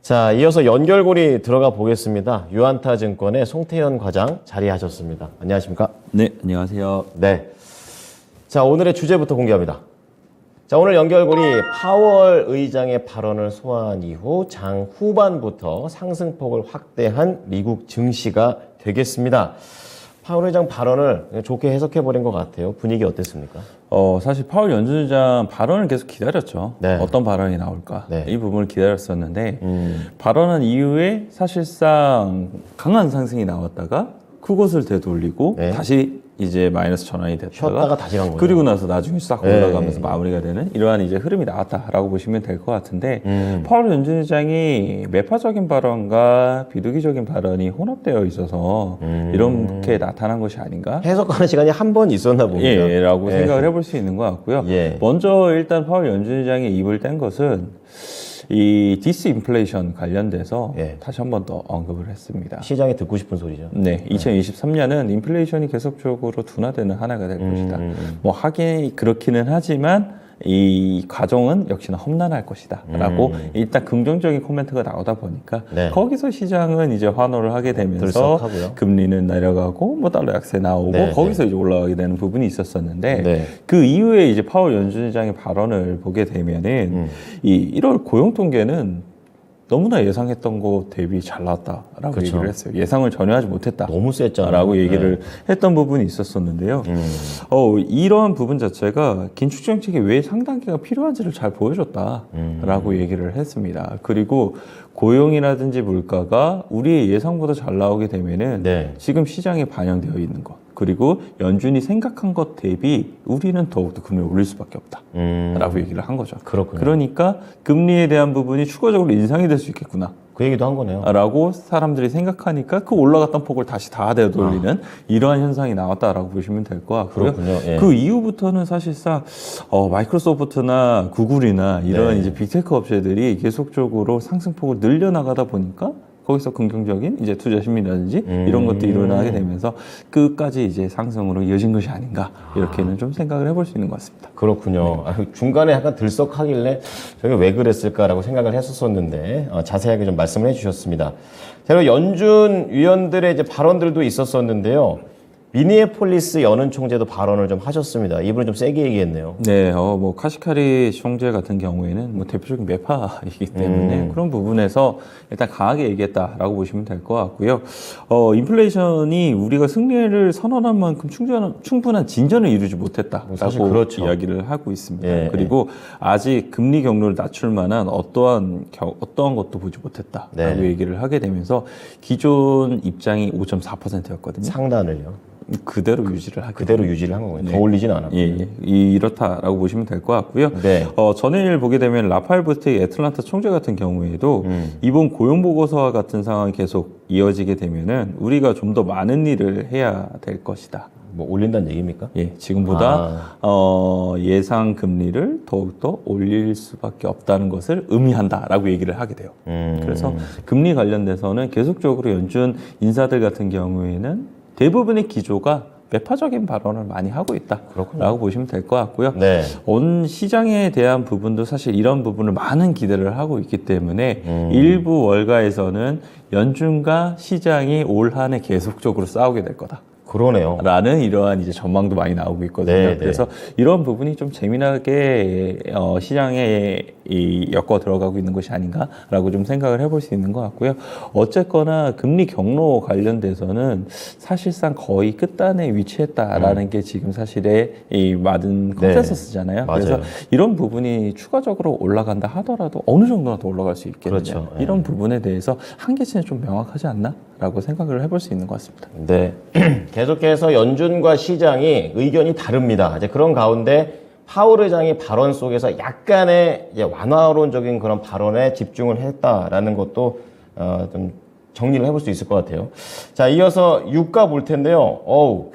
자, 이어서 연결고리 들어가 보겠습니다. 유안타증권의 송태현 과장 자리하셨습니다. 안녕하십니까? 네, 안녕하세요. 네. 자, 오늘의 주제부터 공개합니다. 자, 오늘 연결고리 파월 의장의 발언을 소화한 이후 장 후반부터 상승폭을 확대한 미국 증시가 되겠습니다. 파월 의장 발언을 좋게 해석해버린 것 같아요. 분위기 어땠습니까? 사실 파월 연준의장 발언을 계속 기다렸죠. 네. 어떤 발언이 나올까. 네. 이 부분을 기다렸었는데 발언한 이후에 사실상 강한 상승이 나왔다가 그것을 되돌리고 네. 다시 이제 마이너스 전환이 됐다가 쉬었다가 다시 간 거예요. 그리고 나서 나중에 싹 네. 올라가면서 마무리가 되는 이러한 이제 흐름이 나왔다라고 보시면 될 것 같은데 파월 연준의장이 매파적인 발언과 비둘기적인 발언이 혼합되어 있어서 이렇게 나타난 것이 아닌가? 해석하는 시간이 한 번 있었나 봅니다. 예, 라고 예. 생각을 해볼 수 있는 것 같고요. 예. 먼저 일단 파월 연준의장이 입을 뗀 것은 이 디스인플레이션 관련돼서 예. 다시 한 번 더 언급을 했습니다. 시장이 듣고 싶은 소리죠. 네, 2023년은 인플레이션이 계속적으로 둔화되는 한 해가 될 것이다. 뭐 하긴 그렇기는 하지만 이 과정은 역시나 험난할 것이다 라고 일단 긍정적인 코멘트가 나오다 보니까 네. 거기서 시장은 이제 환호를 하게 되면서 들썩하고요. 금리는 내려가고 뭐 달러 약세 나오고 네, 거기서 이제 올라가게 되는 부분이 있었었는데 네. 그 이후에 이제 파월 연준의장의 발언을 보게 되면은 이 1월 고용 통계는 너무나 예상했던 것 대비 잘 나왔다라고 그쵸. 얘기를 했어요. 예상을 전혀 하지 못했다. 너무 셌잖아요. 라고 얘기를 했던 부분이 있었었는데요. 이러한 부분 자체가 긴축 정책이 왜 상단기가 필요한지를 잘 보여줬다라고 얘기를 했습니다. 그리고 고용이라든지 물가가 우리의 예상보다 잘 나오게 되면은 네. 지금 시장에 반영되어 있는 것 그리고 연준이 생각한 것 대비 우리는 더욱더 금리를 올릴 수밖에 없다. 라고 얘기를 한 거죠. 그렇군요. 그러니까 금리에 대한 부분이 추가적으로 인상이 될 수 있겠구나. 그 얘기도 한 거네요. 라고 사람들이 생각하니까 그 올라갔던 폭을 다시 다 되돌리는 이러한 현상이 나왔다라고 보시면 될 것 같고요. 그렇군요. 예. 그 이후부터는 사실상 마이크로소프트나 구글이나 이런 네. 이제 빅테크 업체들이 계속적으로 상승폭을 늘려나가다 보니까 거기서 긍정적인 이제 투자 심리라든지 이런 것들이 일어나게 되면서 끝까지 이제 상승으로 이어진 것이 아닌가 이렇게는 좀 생각을 해볼 수 있는 것 같습니다. 그렇군요. 중간에 약간 들썩하길래 저게 왜 그랬을까라고 생각을 했었었는데 자세하게 좀 말씀을 해주셨습니다. 자, 그리고 연준 위원들의 이제 발언들도 있었었는데요. 미니애폴리스 연은 총재도 발언을 좀 하셨습니다. 이분은 좀 세게 얘기했네요. 네, 뭐 카시카리 총재 같은 경우에는 뭐 대표적인 매파이기 때문에 그런 부분에서 일단 강하게 얘기했다라고 보시면 될 것 같고요. 인플레이션이 우리가 승리를 선언한 만큼 충분한 진전을 이루지 못했다라고 사실 그렇죠. 이야기를 하고 있습니다. 예, 그리고 아직 금리 경로를 낮출 만한 어떠한 것도 보지 못했다라고 네. 얘기를 하게 되면서 기존 입장이 5.4%였거든요. 상단을요. 그대로 유지를 하게 그대로 유지를 한 거고요. 더 올리진 않았고요. 예, 이렇다라고 보시면 될 것 같고요. 네. 전일 보게 되면 라파엘 부스틱 애틀란타 총재 같은 경우에도 이번 고용 보고서와 같은 상황이 계속 이어지게 되면은 우리가 좀 더 많은 일을 해야 될 것이다. 뭐 올린다는 얘기입니까? 예, 지금보다 예상 금리를 더욱더 올릴 수밖에 없다는 것을 의미한다라고 얘기를 하게 돼요. 그래서 금리 관련돼서는 계속적으로 연준 인사들 같은 경우에는 대부분의 기조가 매파적인 발언을 많이 하고 있다라고 보시면 될 것 같고요. 네. 온 시장에 대한 부분도 사실 이런 부분을 많은 기대를 하고 있기 때문에 일부 월가에서는 연준과 시장이 올 한 해 계속적으로 싸우게 될 거다. 그러네요. 라는 이러한 이제 전망도 많이 나오고 있거든요. 네, 그래서 이런 부분이 좀 재미나게 시장에 엮어 들어가고 있는 것이 아닌가라고 좀 생각을 해볼 수 있는 것 같고요. 어쨌거나 금리 경로 관련돼서는 사실상 거의 끝단에 위치했다라는 게 지금 사실의 이 많은 컨센서스잖아요. 맞아요. 그래서 이런 부분이 추가적으로 올라간다 하더라도 어느 정도나 더 올라갈 수 있겠느냐. 그렇죠. 이런 부분에 대해서 한계치는 좀 명확하지 않나? 라고 생각을 해볼 수 있는 것 같습니다. 네. 계속해서 연준과 시장이 의견이 다릅니다. 이제 그런 가운데 파월 의장이 발언 속에서 약간의 이제 완화론적인 그런 발언에 집중을 했다라는 것도 좀 정리를 해볼 수 있을 것 같아요. 자, 이어서 유가 볼 텐데요.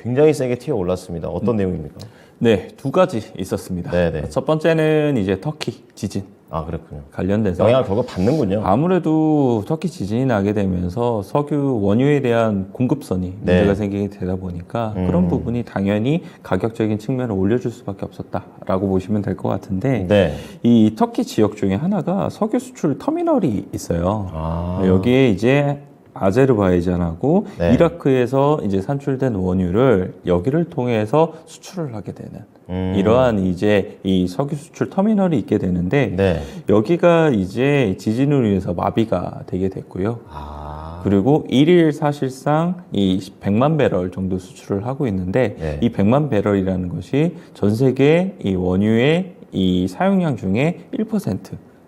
굉장히 세게 튀어 올랐습니다. 어떤 내용입니까? 네, 두 가지 있었습니다. 네네. 첫 번째는 이제 터키 지진. 아, 그렇군요. 관련돼서 영향을 결국 받는군요. 아무래도 터키 지진이 나게 되면서 석유 원유에 대한 공급선이 네. 문제가 생기게 되다 보니까 그런 부분이 당연히 가격적인 측면을 올려줄 수밖에 없었다라고 보시면 될 것 같은데 네. 이 터키 지역 중에 하나가 석유 수출 터미널이 있어요. 여기에 이제 아제르바이잔하고 네. 이라크에서 이제 산출된 원유를 여기를 통해서 수출을 하게 되는 이러한 이제 이 석유 수출 터미널이 있게 되는데 네. 여기가 이제 지진으로 인해서 마비가 되게 됐고요. 아. 그리고 일일 사실상 이 100만 배럴 정도 수출을 하고 있는데 네. 이 100만 배럴이라는 것이 전 세계 이 원유의 이 사용량 중에 1%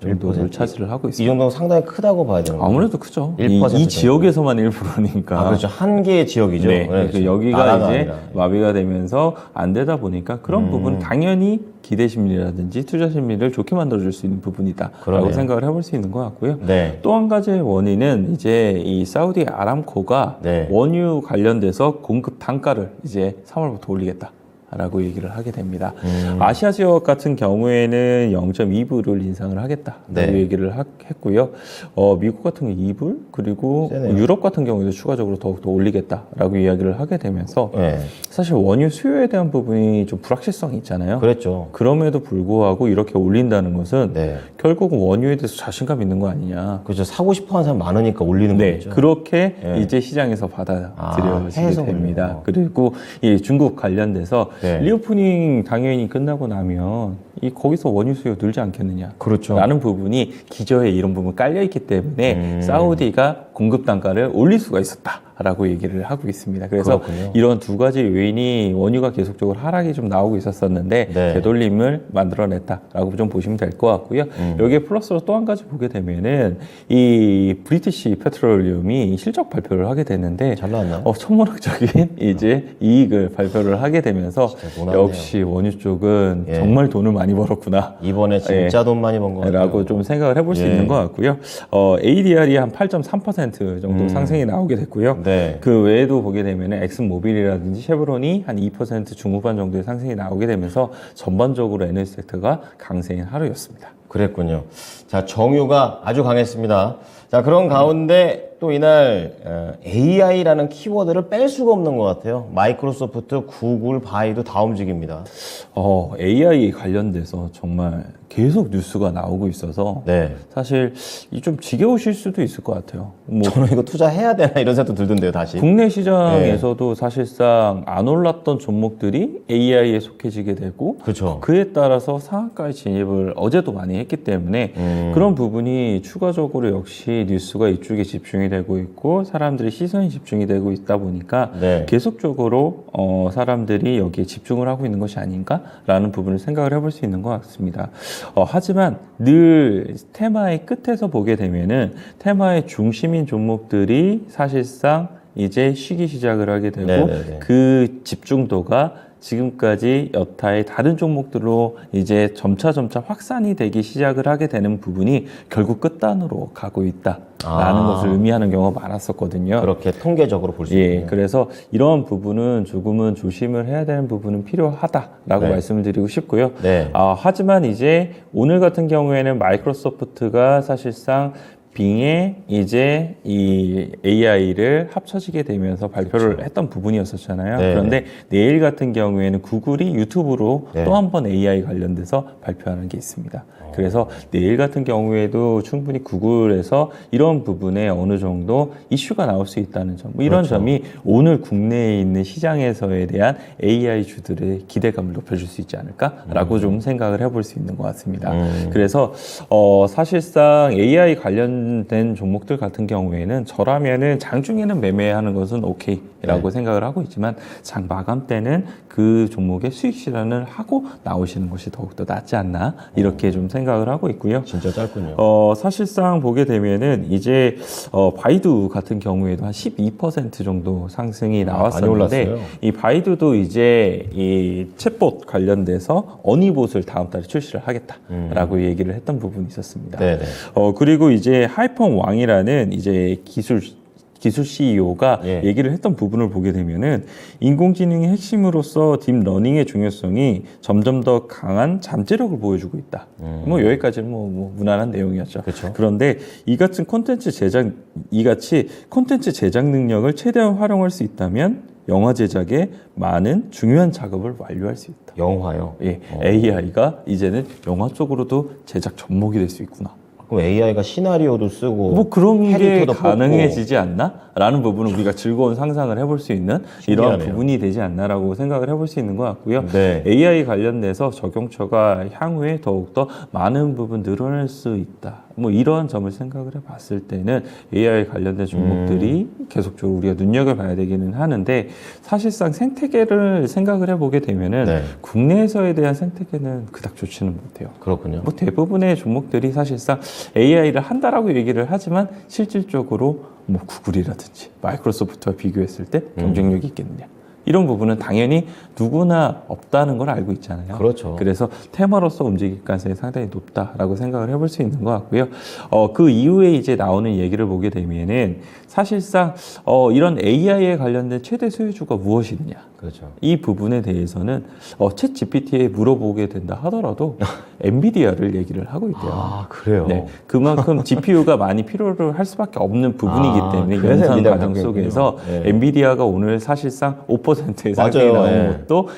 정도를 1%. 차지를 하고 이 있습니다. 정도면 상당히 크다고 봐야 되는 거죠. 아무래도 크죠. 1% 이 지역에서만 1%니까. 아, 그렇죠. 한 개의 지역이죠. 네, 그렇죠. 여기가 나라가 이제 아니라. 마비가 되면서 안 되다 보니까 그런 부분은 당연히 기대 심리라든지 투자 심리를 좋게 만들어줄 수 있는 부분이다라고 그러네요. 생각을 해볼 수 있는 것 같고요. 네. 또 한 가지의 원인은 이제 이 사우디 아람코가 네. 원유 관련돼서 공급 단가를 이제 3월부터 올리겠다. 라고 얘기를 하게 됩니다. 아시아 지역 같은 경우에는 0.2불을 인상을 하겠다라고 네. 얘기를 했고요. 미국 같은 경우 2불 그리고 세네요. 유럽 같은 경우에도 추가적으로 더욱더 올리겠다라고 이야기를 하게 되면서 네. 사실 원유 수요에 대한 부분이 좀 불확실성이 있잖아요. 그랬죠. 그럼에도 불구하고 이렇게 올린다는 것은 네. 결국은 원유에 대해서 자신감 있는 거 아니냐. 그렇죠. 사고 싶어 하는 사람 많으니까 올리는 네, 거죠. 그렇게 네. 이제 시장에서 받아들여지게 해석을요. 됩니다. 그리고 이 중국 관련돼서 네. 리오프닝 당연히 끝나고 나면 이 거기서 원유 수요 늘지 않겠느냐. 그렇죠. 라는 부분이 기저에 이런 부분 깔려 있기 때문에 사우디가 공급 단가를 올릴 수가 있었다라고 얘기를 하고 있습니다. 그래서 그렇군요. 이런 두 가지 요인이 원유가 계속적으로 하락이 좀 나오고 있었었는데 네. 되돌림을 만들어냈다라고 좀 보시면 될 것 같고요. 여기에 플러스로 또 한 가지 보게 되면은 이 브리티시 페트롤리움이 실적 발표를 하게 되는데 잘 나왔나요? 천문학적인 이제 이익을 발표를 하게 되면서 놀랍네요. 역시 원유 쪽은 예. 정말 돈을 많이 벌었구나. 이번에 진짜 돈 많이 번 것 같아요. 라고 좀 생각을 해볼 수 예. 있는 것 같고요. ADR이 한 8.3% 정도 상승이 나오게 됐고요. 네. 그 외에도 보게 되면 엑슨모빌이라든지 쉐브론이 한 2% 중후반 정도의 상승이 나오게 되면서 전반적으로 에너지 섹터가 강세인 하루였습니다. 그랬군요. 자, 정유가 아주 강했습니다. 자, 그런 가운데 또 이날 AI라는 키워드를 뺄 수가 없는 것 같아요. 마이크로소프트, 구글, 바이두 다 움직입니다. AI 관련돼서 정말 계속 뉴스가 나오고 있어서 네. 사실 이 좀 지겨우실 수도 있을 것 같아요. 뭐 저는 이거 투자해야 되나 이런 생각도 들던데요, 다시. 국내 시장에서도 사실상 안 올랐던 종목들이 AI에 속해지게 되고 그렇죠. 그에 따라서 상한가에 진입을 어제도 많이 했기 때문에 그런 부분이 추가적으로 역시 뉴스가 이쪽에 집중이 되고 있고 사람들의 시선이 집중이 되고 있다 보니까 네. 계속적으로 사람들이 여기에 집중을 하고 있는 것이 아닌가라는 부분을 생각을 해볼 수 있는 것 같습니다. 하지만 늘 테마의 끝에서 보게 되면은 테마의 중심인 종목들이 사실상 이제 쉬기 시작을 하게 되고 네네네. 그 집중도가 지금까지 여타의 다른 종목들로 이제 점차 확산이 되기 시작을 하게 되는 부분이 결국 끝단으로 가고 있다라는 것을 의미하는 경우가 많았었거든요. 그렇게 통계적으로 볼 수 예, 있네요. 그래서 이러한 부분은 조금은 조심을 해야 되는 부분은 필요하다라고 네. 말씀을 드리고 싶고요. 네. 하지만 이제 오늘 같은 경우에는 마이크로소프트가 사실상 빙에 이제 이 AI를 합쳐지게 되면서 발표를 했던 부분이었었잖아요. 네. 그런데 내일 같은 경우에는 구글이 유튜브로 네. 또 한 번 AI 관련돼서 발표하는 게 있습니다. 그래서 내일 같은 경우에도 충분히 구글에서 이런 부분에 어느 정도 이슈가 나올 수 있다는 점, 뭐 이런 그렇죠. 점이 오늘 국내에 있는 시장에서에 대한 AI 주들의 기대감을 높여줄 수 있지 않을까라고 좀 생각을 해볼 수 있는 것 같습니다. 그래서 사실상 AI 관련된 종목들 같은 경우에는 저라면은 장중에는 매매하는 것은 오케이라고 생각을 하고 있지만 장 마감 때는 그 종목의 수익 실현을 하고 나오시는 것이 더욱더 낫지 않나 이렇게 좀 생각을 하고 있고요. 진짜 짧군요. 사실상 보게 되면은 이제 바이두 같은 경우에도 한 12% 정도 상승이 나왔었는데 올랐어요. 이 바이두도 이제 이 챗봇 관련돼서 어니봇을 다음 달에 출시를 하겠다라고 얘기를 했던 부분이 있었습니다. 네네. 그리고 이제 하이펑 왕이라는 이제 기술 기술 CEO가 예. 얘기를 했던 부분을 보게 되면은 인공지능의 핵심으로서 딥러닝의 중요성이 점점 더 강한 잠재력을 보여주고 있다. 뭐 여기까지는 뭐 무난한 내용이었죠. 그쵸. 그런데 이같이 콘텐츠 제작 능력을 최대한 활용할 수 있다면 영화 제작에 많은 중요한 작업을 완료할 수 있다. 영화요. 예, AI가 이제는 영화 쪽으로도 제작 접목이 될 수 있구나. 그럼 AI가 시나리오도 쓰고 뭐 그런 게 캐릭터도 가능해지지 않나? 라는 부분은 우리가 즐거운 상상을 해볼 수 있는 이런 신기하네요. 부분이 되지 않나라고 생각을 해볼 수 있는 것 같고요. 네. AI 관련돼서 적용처가 향후에 더욱더 많은 부분 늘어날 수 있다. 뭐 이러한 점을 생각을 해봤을 때는 AI 관련된 종목들이 계속적으로 우리가 눈여겨봐야 되기는 하는데 사실상 생태계를 생각을 해보게 되면은 네. 국내에서에 대한 생태계는 그닥 좋지는 못해요. 그렇군요. 뭐 대부분의 종목들이 사실상 AI를 한다라고 얘기를 하지만 실질적으로 뭐 구글이라든지 마이크로소프트와 비교했을 때 경쟁력이 있겠느냐. 이런 부분은 당연히 누구나 없다는 걸 알고 있잖아요. 그렇죠. 그래서 테마로서 움직일 가능성이 상당히 높다라고 생각을 해볼 수 있는 것 같고요. 그 이후에 이제 나오는 얘기를 보게 되면은 사실상 이런 AI에 관련된 최대 수혜주가 무엇이냐. 그렇죠. 이 부분에 대해서는 챗 GPT에 물어보게 된다 하더라도 엔비디아를 얘기를 하고 있대요. 아, 그래요. 네, 그만큼 GPU가 많이 필요를 할 수밖에 없는 부분이기 때문에 그래서 연산 엔비디아가 과정 갖고 속에서 있군요. 네. 엔비디아가 오늘 사실상 5%의 상승이 맞아요. 나온 네. 것도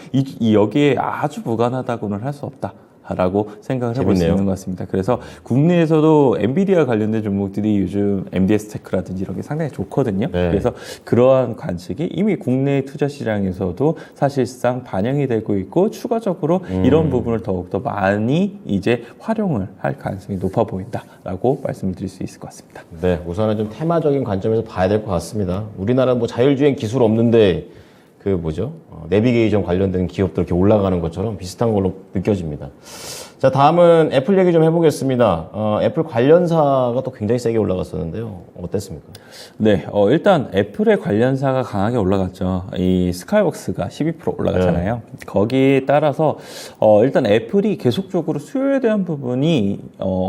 여기에 아주 무관하다고는 할 수 없다. 라고 생각을 해볼 수 재밌네요. 있는 것 같습니다. 그래서 국내에서도 엔비디아 관련된 종목들이 요즘 MDS 테크라든지 이런 게 상당히 좋거든요. 네. 그래서 그러한 관측이 이미 국내 투자 시장에서도 사실상 반영이 되고 있고 추가적으로 이런 부분을 더욱더 많이 이제 활용을 할 가능성이 높아 보인다라고 말씀을 드릴 수 있을 것 같습니다. 네, 우선은 좀 테마적인 관점에서 봐야 될 것 같습니다. 우리나라는 뭐 자율주행 기술 없는데 그 뭐죠? 내비게이션 관련된 기업들 이렇게 올라가는 것처럼 비슷한 걸로 느껴집니다. 자, 다음은 애플 얘기 좀 해보겠습니다. 애플 관련사가 또 굉장히 세게 올라갔었는데요. 어땠습니까? 네, 일단 애플의 관련사가 강하게 올라갔죠. 이 스카이웍스가 12% 올라갔잖아요. 거기에 따라서 일단 애플이 계속적으로 수요에 대한 부분이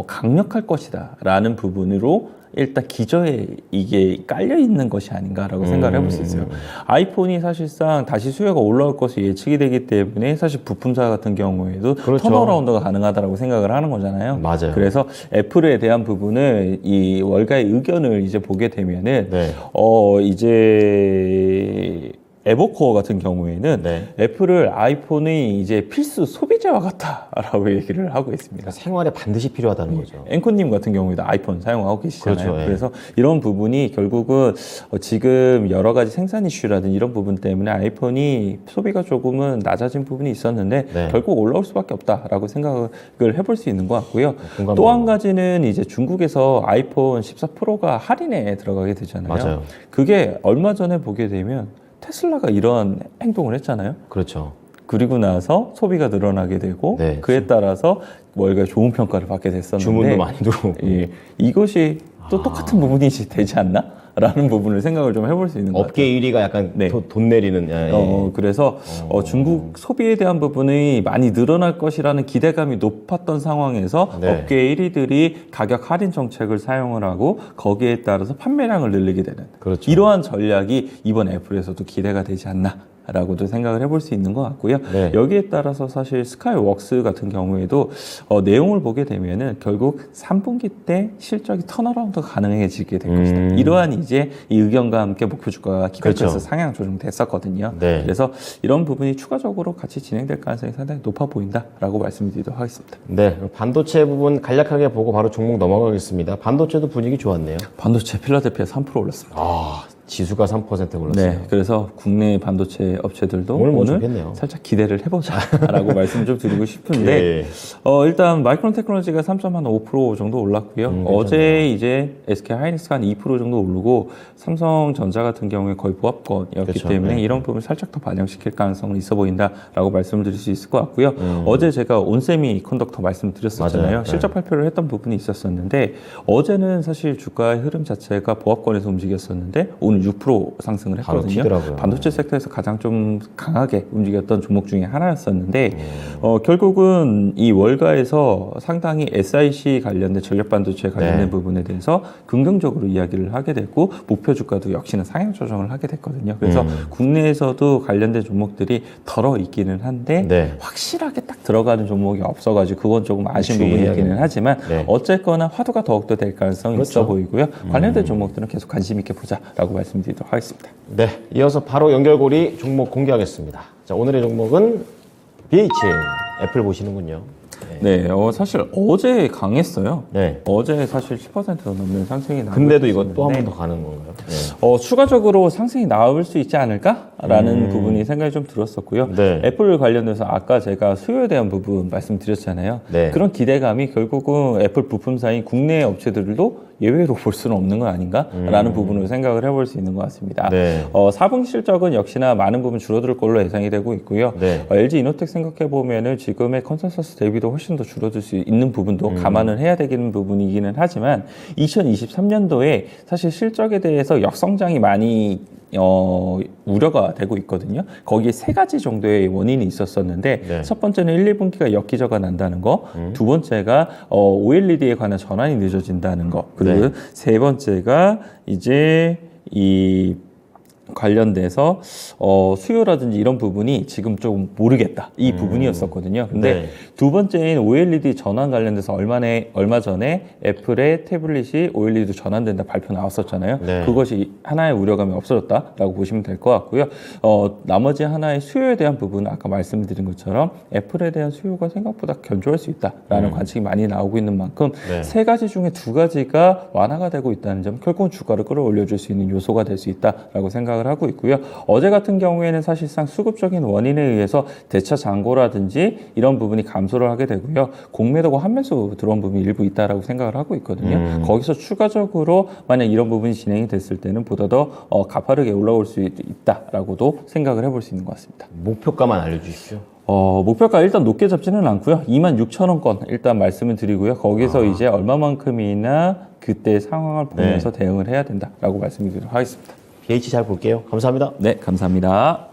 강력할 것이다라는 부분으로 일단 기저에 이게 깔려 있는 것이 아닌가라고 생각을 해볼 수 있어요. 아이폰이 사실상 다시 수요가 올라올 것이 예측이 되기 때문에 사실 부품사 같은 경우에도 그렇죠. 턴어라운드가 가능하다라고 생각을 하는 거잖아요. 맞아요. 그래서 애플에 대한 부분을 이 월가의 의견을 이제 보게 되면은 네. 이제 에버코어 같은 경우에는 네. 애플을 아이폰의 이제 필수 소비재와 같다라고 얘기를 하고 있습니다. 생활에 반드시 필요하다는 거죠. 앵커님 같은 경우에도 아이폰 사용하고 계시잖아요. 그렇죠, 예. 그래서 이런 부분이 결국은 지금 여러 가지 생산 이슈라든지 이런 부분 때문에 아이폰이 소비가 조금은 낮아진 부분이 있었는데 네. 결국 올라올 수밖에 없다라고 생각을 해볼 수 있는 것 같고요. 공감돼요. 또 한 가지는 이제 중국에서 아이폰 14 프로가 할인에 들어가게 되잖아요. 맞아요. 그게 얼마 전에 보게 되면 테슬라가 이러한 행동을 했잖아요. 그렇죠. 그리고 나서 소비가 늘어나게 되고 네. 그에 따라서 월가 좋은 평가를 받게 됐었는데 주문도 많이 들어오고. 예, 이것이 또 똑같은 부분이 되지 않나? 라는 부분을 생각을 좀 해볼 수 있는 것 같아요. 업계 1위가 약간 네. 돈 내리는. 예. 그래서 중국 소비에 대한 부분이 많이 늘어날 것이라는 기대감이 높았던 상황에서 네. 업계 1위들이 가격 할인 정책을 사용을 하고 거기에 따라서 판매량을 늘리게 되는 그렇죠. 이러한 전략이 이번 애플에서도 기대가 되지 않나. 라고도 생각을 해볼 수 있는 것 같고요. 네. 여기에 따라서 사실 스카이웍스 같은 경우에도 내용을 보게 되면은 결국 3분기 때 실적이 턴어라운드가 가능해지게 될 것이다. 이러한 이제 이 의견과 함께 목표 주가가 기대해서 그렇죠. 상향 조정됐었거든요. 네. 그래서 이런 부분이 추가적으로 같이 진행될 가능성이 상당히 높아 보인다라고 말씀드리도록 하겠습니다. 네, 반도체 부분 간략하게 보고 바로 종목 넘어가겠습니다. 반도체도 분위기 좋았네요. 반도체 필라델피아 3% 올랐습니다. 지수가 3% 올랐어요. 네, 그래서 국내 반도체 업체들도 오늘 뭐 오늘 좋겠네요. 살짝 기대를 해보자라고 말씀 좀 드리고 싶은데 예. 일단 마이크론 테크놀로지가 3.5% 정도 올랐고요. 어제 이제 SK 하이닉스가 한 2% 정도 오르고 삼성전자 같은 경우에 거의 보합권이었기 그렇죠. 때문에 네. 이런 부분을 살짝 더 반영시킬 가능성은 있어 보인다라고 말씀을 드릴 수 있을 것 같고요. 어제 제가 온세미 컨덕터 말씀드렸었잖아요. 맞아요. 네. 실적 발표를 했던 부분이 있었었는데 어제는 사실 주가의 흐름 자체가 보합권에서 움직였었는데 오늘 오늘은 6% 상승을 바로 했거든요. 튀더라고요. 반도체 섹터에서 가장 좀 강하게 움직였던 종목 중에 하나였었는데 결국은 이 월가에서 상당히 SiC 관련된 전력 반도체 관련된 네. 부분에 대해서 긍정적으로 이야기를 하게 됐고 목표 주가도 역시나 상향 조정을 하게 됐거든요. 그래서 국내에서도 관련된 종목들이 덜어 있기는 한데 네. 확실하게 딱 들어가는 종목이 없어가지고 그건 조금 아쉬운 주의해야겠네요. 부분이기는 하지만 네. 어쨌거나 화두가 더욱더 될 가능성이 그렇죠. 있어 보이고요. 관련된 종목들은 계속 관심 있게 보자라고 말씀드리도록 하겠습니다. 네, 이어서 바로 연결고리 종목 공개하겠습니다. 자, 오늘의 종목은 BH, 애플 보시는군요. 네, 사실 어제 강했어요. 네. 어제 사실 10% 넘는 상승이 나오고 근데도 이거 또 한 번 있었는데 더 가는 건가요? 네. 추가적으로 상승이 나올 수 있지 않을까라는 부분이 생각이 좀 들었었고요. 네. 애플 관련돼서 아까 제가 수요에 대한 부분 말씀드렸잖아요. 네. 그런 기대감이 결국은 애플 부품사인 국내 업체들도 예외로 볼 수는 없는 건 아닌가라는 부분을 생각을 해볼 수 있는 것 같습니다. 네. 4분기 실적은 역시나 많은 부분 줄어들 걸로 예상이 되고 있고요. 네. LG 이노텍 생각해 보면은 지금의 컨센서스 대비도 훨씬 더 줄어들 수 있는 부분도 감안을 해야 되는 부분이기는 하지만 2023년도에 사실 실적에 대해서 역성장이 많이 우려가 되고 있거든요. 거기에 세 가지 정도의 원인이 있었었는데 네. 첫 번째는 1, 2분기가 역기저가 난다는 거, 두 번째가 OLED에 관한 전환이 늦어진다는 거, 그리고 네. 세 번째가 이제 이 관련돼서 수요라든지 이런 부분이 지금 좀 모르겠다 이 부분이었었거든요. 근데 네. 두 번째인 OLED 전환 관련돼서 얼마 전에 애플의 태블릿이 OLED로 전환된다 발표 나왔었잖아요. 네. 그것이 하나의 우려감이 없어졌다라고 보시면 될 것 같고요. 나머지 하나의 수요에 대한 부분은 아까 말씀드린 것처럼 애플에 대한 수요가 생각보다 견조할 수 있다라는 관측이 많이 나오고 있는 만큼 네. 세 가지 중에 두 가지가 완화가 되고 있다는 점, 결국은 주가를 끌어올려줄 수 있는 요소가 될 수 있다라고 생각을 하고 있고요. 어제 같은 경우에는 사실상 수급적인 원인에 의해서 대차 잔고라든지 이런 부분이 감소를 하게 되고요. 공매도가 환매수 들어온 부분이 일부 있다라고 생각을 하고 있거든요. 거기서 추가적으로 만약 이런 부분이 진행이 됐을 때는 보다 더 가파르게 올라올 수 있다라고도 생각을 해볼 수 있는 것 같습니다. 목표가만 알려주십시오. 목표가 일단 높게 잡지는 않고요. 26,000원권 일단 말씀을 드리고요. 거기서 이제 얼마만큼이나 그때 상황을 보면서 대응을 해야 된다라고 말씀드리도록 하겠습니다. BH 잘 볼게요. 감사합니다. 네, 감사합니다.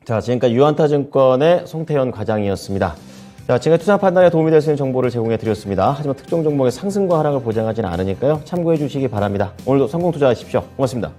자, 지금까지 유한타증권의 송태현 과장이었습니다. 자, 지금까지 투자 판단에 도움이 될 수 있는 정보를 제공해 드렸습니다. 하지만 특정 종목의 상승과 하락을 보장하지는 않으니까요. 참고해 주시기 바랍니다. 오늘도 성공 투자하십시오. 고맙습니다.